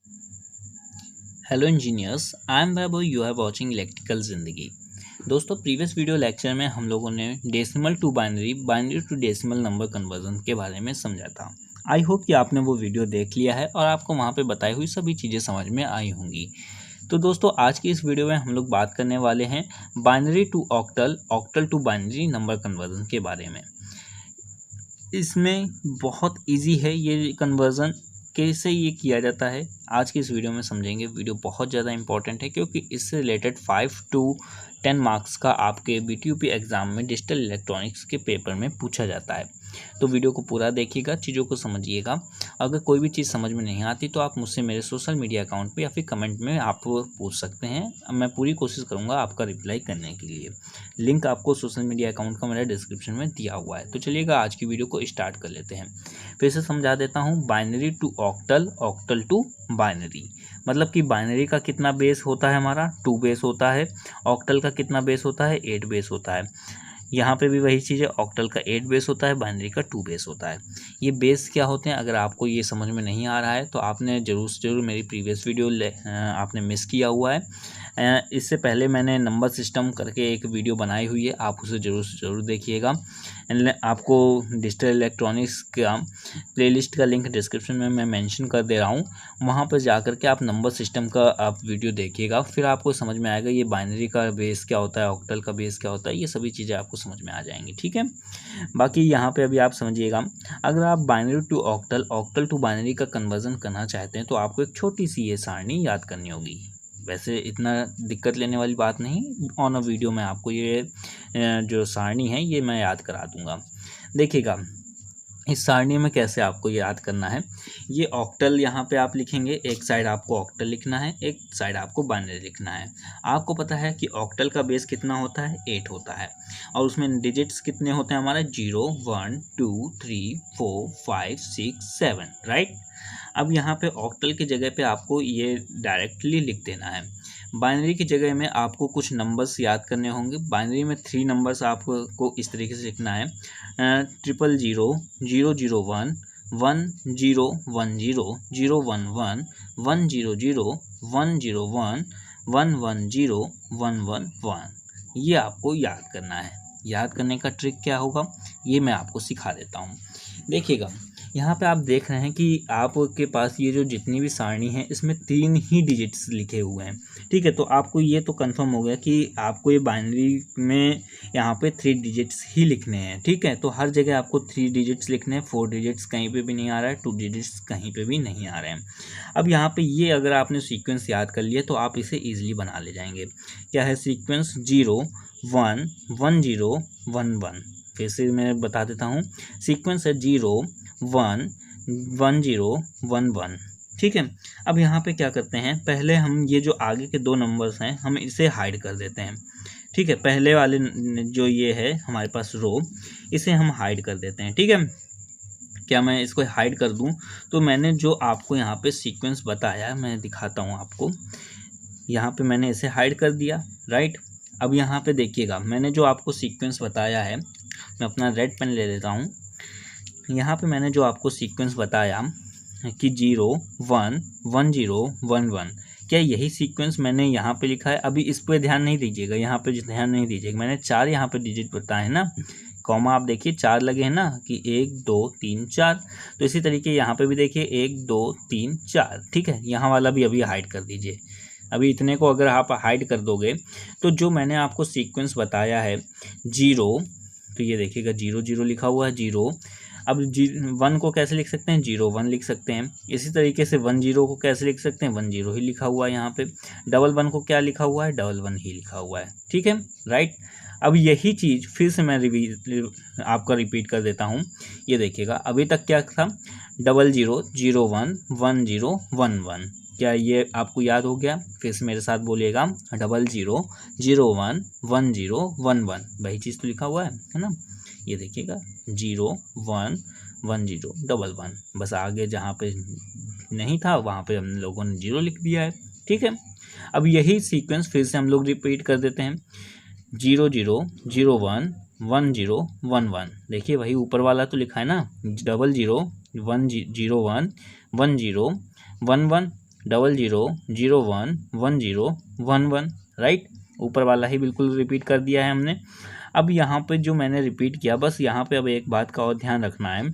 Hello engineers, I am Vaibhav. You are watching electrical ज़िंदगी। दोस्तों, previous video lecture में हम लोगों ने decimal to binary, binary to decimal number conversion के बारे में समझा था। आई होप कि आपने वो वीडियो देख लिया है और आपको वहाँ पे बताई हुई सभी चीज़ें समझ में आई होंगी। तो दोस्तों, आज की इस वीडियो में हम लोग बात करने वाले हैं binary to octal, octal to binary number conversion के बारे में। इसमें बहुत इजी है ये कन्वर्ज़न, कैसे ये किया जाता है आज की इस वीडियो में समझेंगे। वीडियो बहुत ज़्यादा इंपॉर्टेंट है क्योंकि इससे रिलेटेड 5 to 10 मार्क्स का आपके बीटीयूपी एग्ज़ाम में डिजिटल इलेक्ट्रॉनिक्स के पेपर में पूछा जाता है। तो वीडियो को पूरा देखिएगा, चीज़ों को समझिएगा। अगर कोई भी चीज़ समझ में नहीं आती तो आप मुझसे मेरे सोशल मीडिया अकाउंट पे या फिर कमेंट में आप पूछ सकते हैं। मैं पूरी कोशिश करूँगा आपका रिप्लाई करने के लिए। लिंक आपको सोशल मीडिया अकाउंट का मेरे डिस्क्रिप्शन में दिया हुआ है। तो चलिएगा आज की वीडियो को स्टार्ट कर लेते हैं। फिर से समझा देता हूँ। Binary to octal, octal to binary, मतलब कि बाइनरी का कितना बेस होता है हमारा 2 बेस होता है। ऑक्टल का कितना बेस होता है 8 बेस होता है। यहाँ पे भी वही चीज़ है, ऑक्टल का 8 बेस होता है, बाइनरी का 2 बेस होता है। ये बेस क्या होते हैं, अगर आपको ये समझ में नहीं आ रहा है तो आपने ज़रूर से ज़रूर मेरी प्रीवियस वीडियो आपने मिस किया हुआ है। इससे पहले मैंने नंबर सिस्टम करके एक वीडियो बनाई हुई है, आप उसे ज़रूर से ज़रूर देखिएगा। आपको डिजिटल इलेक्ट्रॉनिक्स का प्लेलिस्ट का लिंक डिस्क्रिप्शन में मैं मेंशन कर दे रहा हूँ। वहाँ पर जा कर के आप नंबर सिस्टम का आप वीडियो देखिएगा, फिर आपको समझ में आएगा ये बाइनरी का बेस क्या होता है, ऑक्टल का बेस क्या होता है, ये सभी चीज़ें आपको समझ में आ जाएंगी। ठीक है, बाकी यहाँ पे अभी आप समझिएगा। अगर आप binary to octal, octal to binary का कन्वर्जन करना चाहते हैं तो आपको एक छोटी सी ये सारणी याद करनी होगी। वैसे इतना दिक्कत लेने वाली बात नहीं, ऑन अ वीडियो में आपको ये जो सारणी है ये मैं याद करा दूंगा। देखिएगा इस सारणी में कैसे आपको याद करना है। ये ऑक्टल यहाँ पे आप लिखेंगे, एक साइड आपको ऑक्टल लिखना है, एक साइड आपको बाइनरी लिखना है। आपको पता है कि ऑक्टल का बेस कितना होता है 8 होता है और उसमें डिजिट्स कितने होते हैं हमारे 0 1 2 3 4 5 6 7, राइट। अब यहाँ पे ऑक्टल की जगह पे आपको ये डायरेक्टली लिख देना है। बाइनरी की जगह में आपको कुछ नंबर्स याद करने होंगे। बाइनरी में 3 नंबर्स आपको इस तरीके से लिखना है, 000 001 1010 011 100 101 110 111। ये आपको याद करना है। याद करने का ट्रिक क्या होगा ये मैं आपको सिखा देता हूँ। देखिएगा यहाँ पे आप देख रहे हैं कि आपके पास ये जो जितनी भी सारणी है इसमें 3 ही डिजिट्स लिखे हुए हैं। ठीक है, तो आपको ये तो कंफर्म हो गया कि आपको ये बाइनरी में यहाँ पे 3 डिजिट्स ही लिखने हैं। ठीक है, तो हर जगह आपको 3 डिजिट्स लिखने हैं, 4 डिजिट्स कहीं पे भी नहीं आ रहा है, 2 डिजिट्स कहीं पे भी नहीं आ रहे हैं। अब यहाँ पे ये अगर आपने सीक्वेंस याद कर लिया तो आप इसे ईजिली बना ले जाएंगे। क्या है सीक्वेंस 0 1 1 0 1 1। फिर से मैं बता देता हूँ, सीक्वेंस है 0 1 1 0 1 1। ठीक है, अब यहाँ पे क्या करते हैं, पहले हम ये जो आगे के 2 नंबर्स हैं हम इसे हाइड कर देते हैं। ठीक है, पहले वाले जो ये है हमारे पास रो, इसे हम हाइड कर देते हैं। ठीक है, क्या मैं इसको हाइड कर दूं तो मैंने जो आपको यहाँ पे सीक्वेंस बताया मैं दिखाता हूँ आपको। यहाँ पे मैंने इसे हाइड कर दिया, राइट। अब यहाँ पे देखिएगा मैंने जो आपको सीक्वेंस बताया है, मैं अपना रेड पेन ले लेता हूँ। यहाँ पे मैंने जो आपको सीक्वेंस बताया कि 0 1 1 0 1 1, क्या यही सीक्वेंस मैंने यहाँ पे लिखा है। अभी इस पर ध्यान नहीं दीजिएगा, यहाँ पे ध्यान नहीं दीजिएगा। मैंने 4 यहाँ पे डिजिट बताए हैं ना, कॉमा आप देखिए 4 लगे हैं ना कि 1 2 3 4। तो इसी तरीके यहाँ पे भी देखिए 1 2 3 4। ठीक है, यहाँ वाला भी अभी हाइड कर दीजिए। अभी इतने को अगर आप हाइड कर दोगे तो जो मैंने आपको सीक्वेंस बताया है 0, तो ये देखिएगा 0 0 लिखा हुआ है 0। अब 1 को कैसे लिख सकते हैं 0 1 लिख सकते हैं। इसी तरीके से 1 0 को कैसे लिख सकते हैं 1 0 ही लिखा हुआ है यहाँ पे। 1 1 को क्या लिखा हुआ है 1 1 ही लिखा हुआ है। ठीक है, राइट। अब यही चीज़ फिर से मैं आपका रिपीट कर देता हूँ। ये देखिएगा अभी तक क्या था 0 0 0 1 1 0 1 1। क्या ये आपको याद हो गया? फिर से मेरे साथ बोलिएगा 0 0 0 1 1 0 1 1। वही चीज़ तो लिखा हुआ है ना। ये देखिएगा 0 1 1 0 1 1। बस आगे जहाँ पे नहीं था वहाँ पे हम लोगों ने 0 लिख दिया है। ठीक है, अब यही सीक्वेंस फिर से हम लोग रिपीट कर देते हैं 0 0 0 1 1 0 1 1। देखिए वही ऊपर वाला तो लिखा है ना 0 0 1 0 1 1 0 1 1। 00011011, राइट। ऊपर वाला ही बिल्कुल रिपीट कर दिया है हमने। अब यहाँ पे जो मैंने रिपीट किया, बस यहाँ पे अब एक बात का और ध्यान रखना है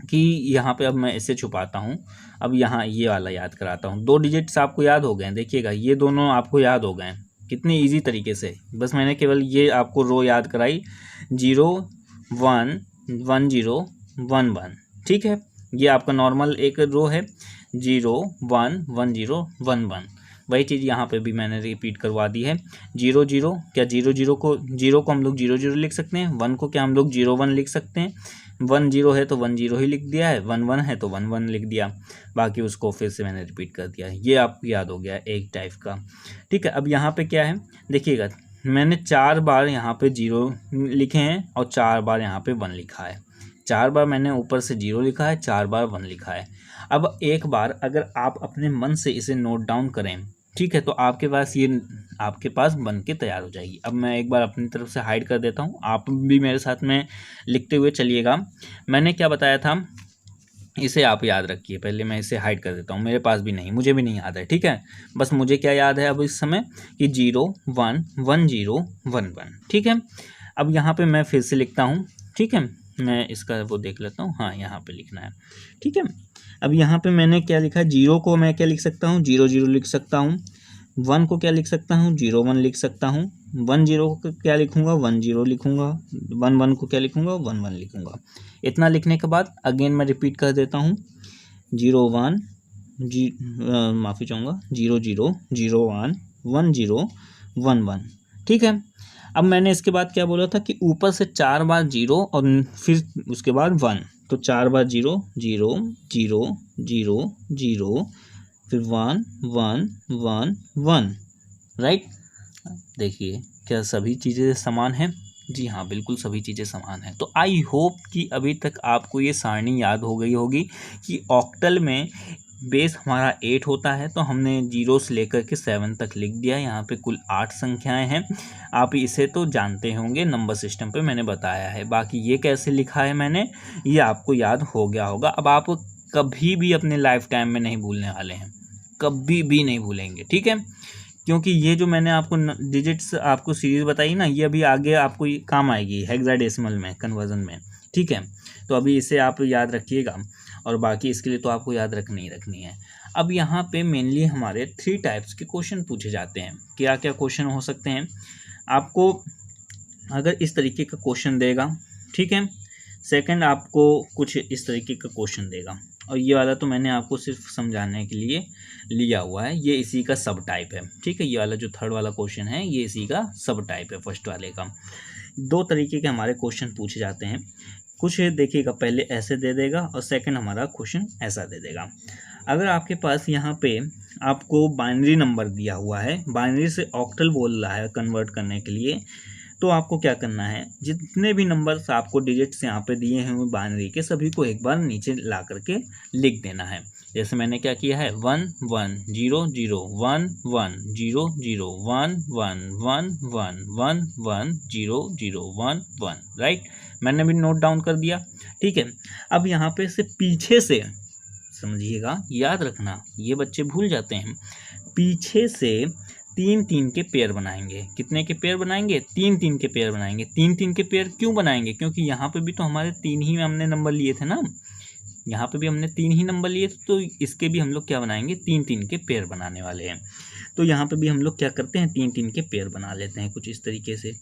कि यहाँ पे अब मैं इसे छुपाता हूँ। अब यहाँ ये वाला याद कराता हूँ। 2 डिजिट्स आपको याद हो गए, देखिएगा ये दोनों आपको याद हो गए कितनी इजी तरीके से। बस मैंने केवल ये आपको रो याद कराई, 011011, ठीक है। ये आपका नॉर्मल एक रो है, 011011। वही चीज़ यहाँ पे भी मैंने रिपीट करवा दी है। 00 क्या 00 को हम लोग 00 लिख सकते हैं, 1 को क्या हम लोग 01 लिख सकते हैं, 10 है तो 10 ही लिख दिया है, 11 है तो 11 लिख दिया, बाकी उसको फिर से मैंने रिपीट कर दिया। ये आपको याद हो गया एक टाइप का, ठीक है। अब यहाँ पे क्या है देखिएगा, मैंने 4 बार यहाँ पे 0 लिखे हैं और 4 बार यहाँ पे 1 लिखा है। 4 बार मैंने ऊपर से 0 लिखा है, 4 बार 1 लिखा है। अब एक बार अगर आप अपने मन से इसे नोट डाउन करें, ठीक है, तो आपके पास बन के तैयार हो जाएगी। अब मैं एक बार अपनी तरफ से हाइड कर देता हूँ, आप भी मेरे साथ में लिखते हुए चलिएगा। मैंने क्या बताया था, इसे आप याद रखिए। पहले मैं इसे हाइड कर देता हूँ, मेरे पास भी नहीं, मुझे भी नहीं याद है, ठीक है। बस मुझे क्या याद है अब इस समय कि 011011, ठीक है। अब यहाँ पे मैं फिर से लिखता हूँ, ठीक है। मैं इसका वो देख लेता हूँ, हाँ यहाँ पे लिखना है, ठीक है। अब यहाँ पे मैंने क्या लिखा है, 0 को मैं क्या लिख सकता हूँ, 00 लिख सकता हूँ। 1 को क्या लिख सकता हूँ, 01 लिख सकता हूँ। 10 को क्या लिखूँगा, 10 लिखूँगा। 11 को क्या लिखूँगा, 11 लिखूँगा। इतना लिखने के बाद अगेन मैं रिपीट कर देता हूँ, 01 माफ़ी चाहूँगा 00011011, ठीक है। अब मैंने इसके बाद क्या बोला था कि ऊपर से 4 बार 0 और फिर उसके बाद 1, तो 4 बार 0 0 0 0 0 फिर 1 1 1 1, राइट। देखिए क्या सभी चीज़ें समान हैं? जी हाँ, बिल्कुल सभी चीज़ें समान हैं। तो आई होप कि अभी तक आपको ये सारणी याद हो गई होगी कि ऑक्टल में बेस हमारा 8 होता है, तो हमने 0 से लेकर के 7 तक लिख दिया। यहाँ पे कुल 8 संख्याएं हैं। आप इसे तो जानते होंगे, नंबर सिस्टम पे मैंने बताया है। बाकी ये कैसे लिखा है मैंने, ये आपको याद हो गया होगा। अब आप कभी भी अपने लाइफ टाइम में नहीं भूलने वाले हैं, कभी भी नहीं भूलेंगे, ठीक है। क्योंकि ये जो मैंने आपको डिजिट्स आपको सीरीज बताई ना, ये अभी आगे आपको ये काम आएगी हेक्साडेसिमल में, कन्वर्जन में, ठीक है। तो अभी इसे आप याद रखिएगा, और बाकी इसके लिए तो आपको याद रखनी है। अब यहाँ पे मेनली हमारे 3 टाइप्स के क्वेश्चन पूछे जाते हैं। क्या क्या क्वेश्चन हो सकते हैं आपको, अगर इस तरीके का क्वेश्चन देगा, ठीक है। सेकंड आपको कुछ इस तरीके का क्वेश्चन देगा, और ये वाला तो मैंने आपको सिर्फ समझाने के लिए लिया हुआ है, ये इसी का सब टाइप है, ठीक है। ये वाला जो थर्ड वाला क्वेश्चन है ये इसी का सब टाइप है फर्स्ट वाले का। 2 तरीके के हमारे क्वेश्चन पूछे जाते हैं। कुछ देखिएगा पहले ऐसे दे देगा और सेकंड हमारा क्वेश्चन ऐसा दे देगा। अगर आपके पास यहाँ पे आपको बाइनरी नंबर दिया हुआ है, बाइनरी से ऑक्टल बोल रहा है कन्वर्ट करने के लिए, तो आपको क्या करना है, जितने भी नंबर्स आपको डिजिट्स यहाँ पे दिए हैं बाइनरी के, सभी को एक बार नीचे ला करके लिख देना है। जैसे मैंने क्या किया है, 1 1 0 0 1 1 0 0 1 1 1 1 1 1 0 0 1 1, राइट। मैंने भी नोट डाउन कर दिया, ठीक है। अब यहाँ पे से पीछे से समझिएगा, याद रखना, ये बच्चे भूल जाते हैं। पीछे से 3-3 के पेयर बनाएंगे। कितने के पेयर बनाएंगे, 3-3 के पेयर बनाएंगे। 3-3 के पेयर क्यों बनाएंगे, क्योंकि यहाँ पे भी तो हमारे 3 ही हमने नंबर लिए थे ना, यहाँ पे भी हमने 3 ही नंबर लिए थे, तो इसके भी हम लोग क्या बनाएंगे, 3-3 के पेयर बनाने वाले हैं। तो यहाँ पे भी हम लोग क्या करते हैं, 3-3 के पेयर बना लेते हैं कुछ इस तरीके से।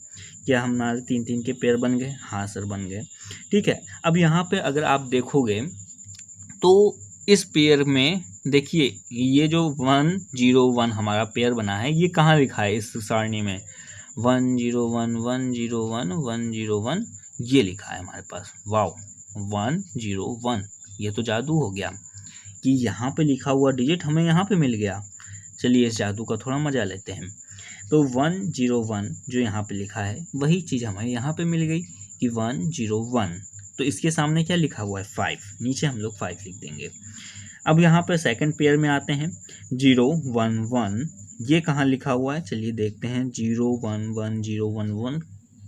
क्या हमारे 3-3 के पेयर बन गए, हाँ सर बन गए, ठीक है। अब यहाँ पे अगर आप देखोगे तो इस पेयर में देखिए, ये जो 1 0 1 हमारा पेयर बना है, ये कहाँ लिखा है इस सारणी में, 1 0 1 1 0 1 1 0 1, ये लिखा है हमारे पास। वाओ, 1 0 1, ये तो जादू हो गया कि यहाँ पे लिखा हुआ डिजिट हमें यहाँ पे मिल गया। चलिए इस जादू का थोड़ा मजा लेते हैं। तो 1 0 1 जो यहाँ पे लिखा है, वही चीज़ हमें यहाँ पे मिल गई कि 1 0 1। तो इसके सामने क्या लिखा हुआ है, 5, नीचे हम लोग 5 लिख देंगे। अब यहाँ पे सेकंड पेयर में आते हैं, 0 1 1, ये कहाँ लिखा हुआ है, चलिए देखते हैं। 0 1 1 0 1 1,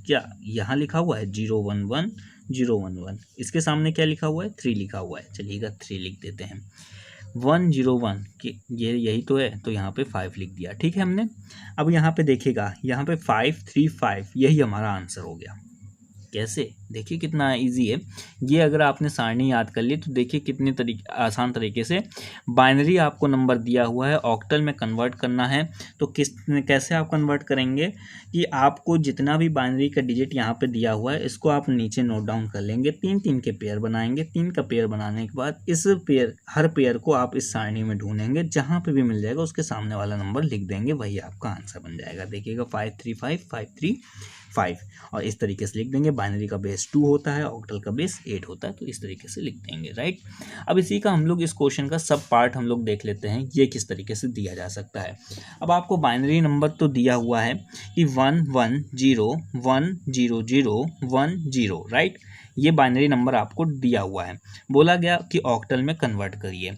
क्या यहाँ लिखा हुआ है 0 1 1 0 1 1। इसके सामने क्या लिखा हुआ है, 3 लिखा हुआ है, चलिएगा 3 लिख देते हैं। 101 कि ये यही तो है, तो यहाँ पे 5 लिख दिया। ठीक है हमने। अब यहाँ पे देखिएगा, यहाँ पे 535 यही हमारा आंसर हो गया। कैसे, देखिए कितना इजी है ये। अगर आपने सारणी याद कर ली तो देखिए कितने आसान तरीके से बाइनरी आपको नंबर दिया हुआ है, ऑक्टल में कन्वर्ट करना है। तो कैसे आप कन्वर्ट करेंगे कि आपको जितना भी बाइनरी का डिजिट यहाँ पे दिया हुआ है इसको आप नीचे नोट डाउन कर लेंगे, 3 के पेयर बनाएंगे। 3 का पेयर बनाने के बाद इस पेयर, हर पेयर को आप इस सारणी में ढूंढेंगे, जहाँ पे भी मिल जाएगा उसके सामने वाला नंबर लिख देंगे, वही आपका आंसर बन जाएगा। देखिएगा 535 535 और इस तरीके से लिख देंगे। बाइनरी का बेस 2 होता है, ऑक्टल का बेस 8 होता है, तो इस तरीके से लिख देंगे। राइट। अब इसी का हम लोग इस क्वेश्चन का सब पार्ट हम लोग देख लेते हैं, ये किस तरीके से दिया जा सकता है। अब आपको बाइनरी नंबर तो दिया हुआ है कि 1101010, राइट। ये बाइनरी नंबर आपको दिया हुआ है, बोला गया कि ऑक्टल में कन्वर्ट करिए।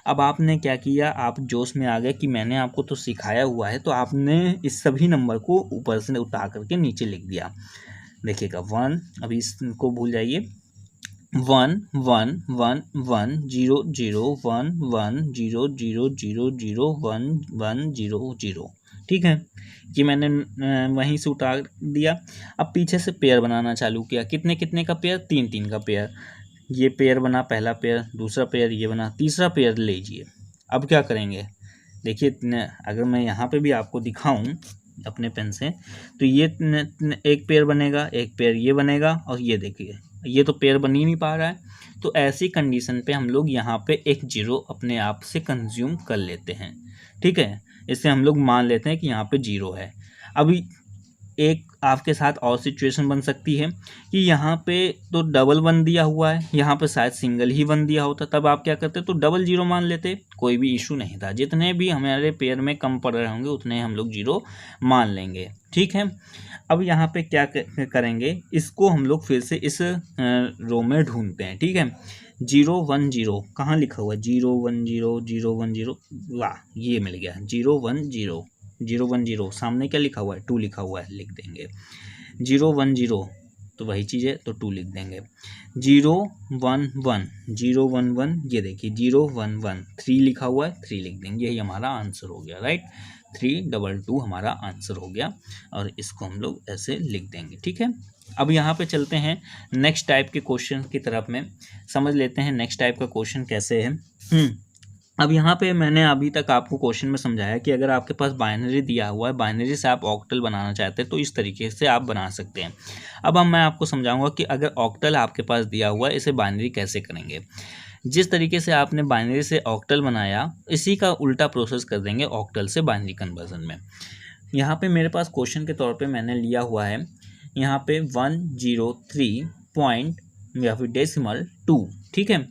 अब आपने क्या किया, आप जोश में आ गए कि मैंने आपको तो सिखाया हुआ है, तो आपने इस सभी नंबर को ऊपर से उतार करके नीचे लिख दिया। देखिएगा 1, अभी इसको भूल जाइए, 111101010001100001110। ठीक है, कि मैंने वहीं से उतार दिया। अब पीछे से पेयर बनाना चालू किया। कितने कितने का पेयर, 3 का पेयर। ये पेयर बना, पहला पेयर, दूसरा पेयर ये बना, तीसरा पेयर लीजिए। अब क्या करेंगे, देखिए अगर मैं यहाँ पे भी आपको दिखाऊं अपने पेन से, तो ये एक पेयर बनेगा, एक पेयर ये बनेगा, और ये देखिए ये तो पेयर बन ही नहीं पा रहा है। तो ऐसी कंडीशन पे हम लोग यहाँ पे एक जीरो अपने आप से कंज्यूम कर लेते हैं। ठीक है, इससे हम लोग मान लेते हैं कि यहाँ पे जीरो है। अभी एक आपके साथ और सिचुएशन बन सकती है कि यहाँ पे तो डबल 1 दिया हुआ है, यहाँ पे शायद सिंगल ही 1 दिया होता, तब आप क्या करते, तो डबल जीरो मान लेते, कोई भी इशू नहीं था। जितने भी हमारे पेयर में कम पड़ रहे होंगे उतने हम लोग जीरो मान लेंगे। ठीक है, अब यहाँ पे क्या करेंगे, इसको हम लोग फिर से इस रो में ढूंढते हैं। ठीक है, 010 कहाँ लिखा हुआ है, 010 वाह ये मिल गया, 010 सामने क्या लिखा हुआ है, 2 लिखा हुआ है, लिख देंगे 010, तो वही चीज़ है, तो 2 लिख देंगे। 011 ये देखिए 011, 3 लिखा हुआ है, 3 लिख देंगे, यही हमारा आंसर हो गया। राइट, 322 हमारा आंसर हो गया, और इसको हम लोग ऐसे लिख देंगे। ठीक है, अब यहाँ पे चलते हैं नेक्स्ट टाइप के क्वेश्चन की तरफ में, समझ लेते हैं नेक्स्ट टाइप का क्वेश्चन कैसे है। अब यहाँ पे मैंने अभी तक आपको क्वेश्चन में समझाया कि अगर आपके पास बाइनरी दिया हुआ है, बाइनरी से आप ऑक्टल बनाना चाहते हैं तो इस तरीके से आप बना सकते हैं। अब मैं आपको समझाऊंगा कि अगर ऑक्टल आपके पास दिया हुआ है, इसे बाइनरी कैसे करेंगे। जिस तरीके से आपने बाइनरी से ऑक्टल बनाया, इसी का उल्टा प्रोसेस कर देंगे ऑक्टल से बाइनरी कन्वर्जन में। यहाँ पे मेरे पास क्वेश्चन के तौर पे मैंने लिया हुआ है यहाँ पे 103 पॉइंट या फिर डेसिमल 2। ठीक है,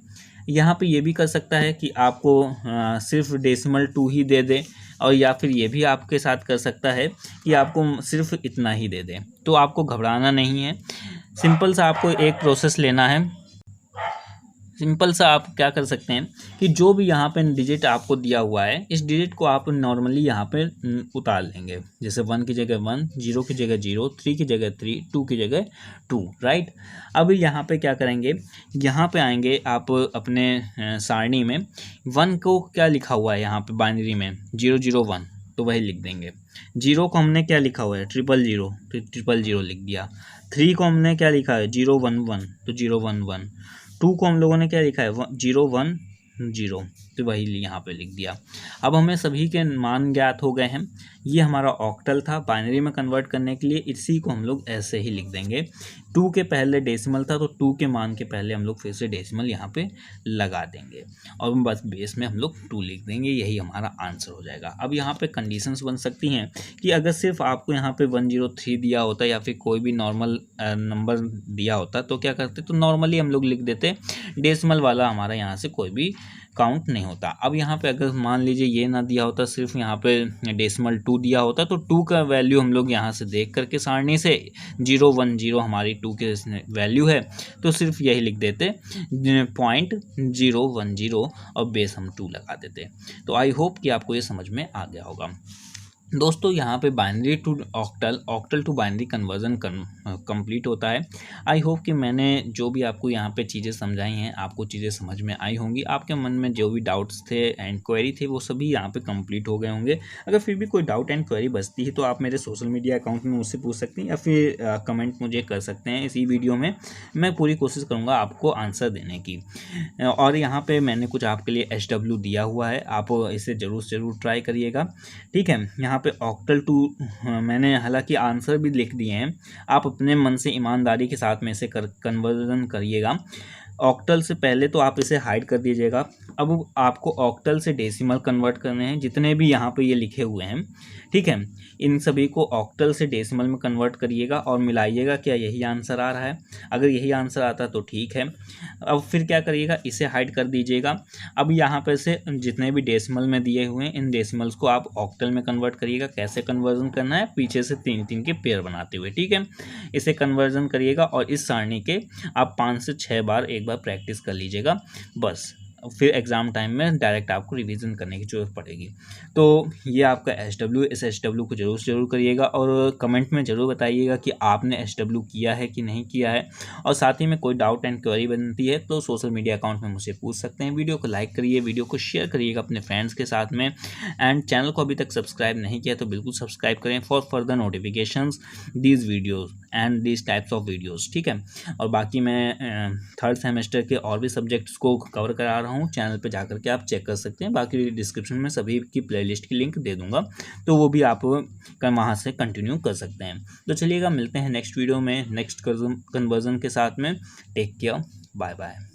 यहाँ पे ये भी कर सकता है कि आपको सिर्फ डेसिमल 2 ही दे दे, और या फिर ये भी आपके साथ कर सकता है कि आपको सिर्फ इतना ही दे दे। तो आपको घबराना नहीं है, सिंपल सा आपको एक प्रोसेस लेना है। सिंपल सा आप क्या कर सकते हैं कि जो भी यहाँ पे डिजिट आपको दिया हुआ है, इस डिजिट को आप नॉर्मली यहाँ पे उतार लेंगे। जैसे 1 की जगह 1, 0 की जगह 0, 3 की जगह 3, 2 की जगह 2। राइट, अब यहाँ पे क्या करेंगे, यहाँ पे आएंगे आप अपने सारणी में, 1 को क्या लिखा हुआ है यहाँ पे बाइनरी में 001, तो वही लिख देंगे। 0 को हमने क्या लिखा हुआ है 000, तो 000 लिख दिया। 3 को हमने क्या लिखा है 011, तो 011। 2 को हम लोगों ने क्या लिखा है 010, तो वही यहाँ पे लिख दिया। अब हमें सभी के मान ज्ञात हो गए हैं। ये हमारा ऑक्टल था, बाइनरी में कन्वर्ट करने के लिए इसी को हम लोग ऐसे ही लिख देंगे। 2 के पहले डेसिमल था, तो 2 के मान के पहले हम लोग फिर से डेसिमल यहाँ पे लगा देंगे, और बस बेस में हम लोग 2 लिख देंगे, यही हमारा आंसर हो जाएगा। अब यहाँ पे कंडीशंस बन सकती हैं कि अगर सिर्फ आपको यहाँ पे 103 दिया होता या फिर कोई भी नॉर्मल नंबर दिया होता तो क्या करते, तो नॉर्मली हम लोग लिख देते, डेसिमल वाला हमारा यहाँ से कोई भी काउंट नहीं होता। अब यहाँ पे अगर मान लीजिए ये ना दिया होता, सिर्फ यहाँ पे डेसिमल 2 दिया होता, तो 2 का वैल्यू हम लोग यहाँ से देख करके सारणी से 010 हमारी 2 के वैल्यू है, तो सिर्फ यही लिख देते 0.010 और बेस हम 2 लगा देते। तो आई होप कि आपको ये समझ में आ गया होगा। दोस्तों यहाँ पे binary to octal, octal to binary conversion complete होता है। आई होप कि मैंने जो भी आपको यहाँ पे चीज़ें समझाई हैं आपको चीज़ें समझ में आई होंगी। आपके मन में जो भी डाउट्स थे एंड क्वेरी थे वो सभी यहाँ पे कंप्लीट हो गए होंगे। अगर फिर भी कोई डाउट एंड क्वेरी बचती है तो आप मेरे सोशल मीडिया अकाउंट में मुझसे पूछ सकते हैं या फिर कमेंट मुझे कर सकते हैं। इसी वीडियो में मैं पूरी कोशिश करूँगा आपको आंसर देने की। और यहाँ पर मैंने कुछ आपके लिए SW दिया हुआ है, आप इसे ज़रूर से ज़रूर ट्राई करिएगा। ठीक है, यहाँ पे ऑक्टल टू मैंने हालांकि आंसर भी लिख दिए हैं, आप अपने मन से ईमानदारी के साथ में इसे कन्वर्जन करिएगा। ऑक्टल से पहले तो आप इसे हाइड कर दीजिएगा। अब आपको ऑक्टल से डेसिमल कन्वर्ट करने हैं, जितने भी यहाँ पे ये लिखे हुए हैं, ठीक है, इन सभी को ऑक्टल से डेसिमल में कन्वर्ट करिएगा और मिलाइएगा क्या यही आंसर आ रहा है। अगर यही आंसर आता है तो ठीक है। अब फिर क्या करिएगा, इसे हाइड कर दीजिएगा। अब यहाँ पर से जितने भी डेसिमल में दिए हुए हैं इन डेसिमल्स को आप ऑक्टल में कन्वर्ट करिएगा। कैसे कन्वर्जन करना है, पीछे से 3-3 के पेयर बनाते हुए, ठीक है, इसे कन्वर्जन करिएगा और इस सारणी के आप 5 से 6 बार एक बार प्रैक्टिस कर लीजिएगा बस। फिर एग्ज़ाम टाइम में डायरेक्ट आपको रिवीजन करने की ज़रूरत पड़ेगी। तो ये आपका SW, इस SW को ज़रूर करिएगा और कमेंट में ज़रूर बताइएगा कि आपने SW किया है कि नहीं किया है। और साथ ही में कोई डाउट एंड क्वेरी बनती है तो सोशल मीडिया अकाउंट में मुझसे पूछ सकते हैं। वीडियो को लाइक करिए, वीडियो को शेयर करिएगा अपने फ्रेंड्स के साथ में, एंड चैनल को अभी तक सब्सक्राइब नहीं किया तो बिल्कुल सब्सक्राइब करें for further notifications these videos and these types of videos, ठीक है। और बाकी मैं 3rd सेमेस्टर के और भी सब्जेक्ट्स को कवर करा रहा हूँ, चैनल पे जाकर के आप चेक कर सकते हैं। बाकी डिस्क्रिप्शन में सभी की प्लेलिस्ट की लिंक दे दूंगा, तो वो भी आप वहाँ से कंटिन्यू कर सकते हैं। तो चलिएगा, मिलते हैं नेक्स्ट वीडियो में नेक्स्ट कन्वर्जन के साथ में। Take care, bye bye.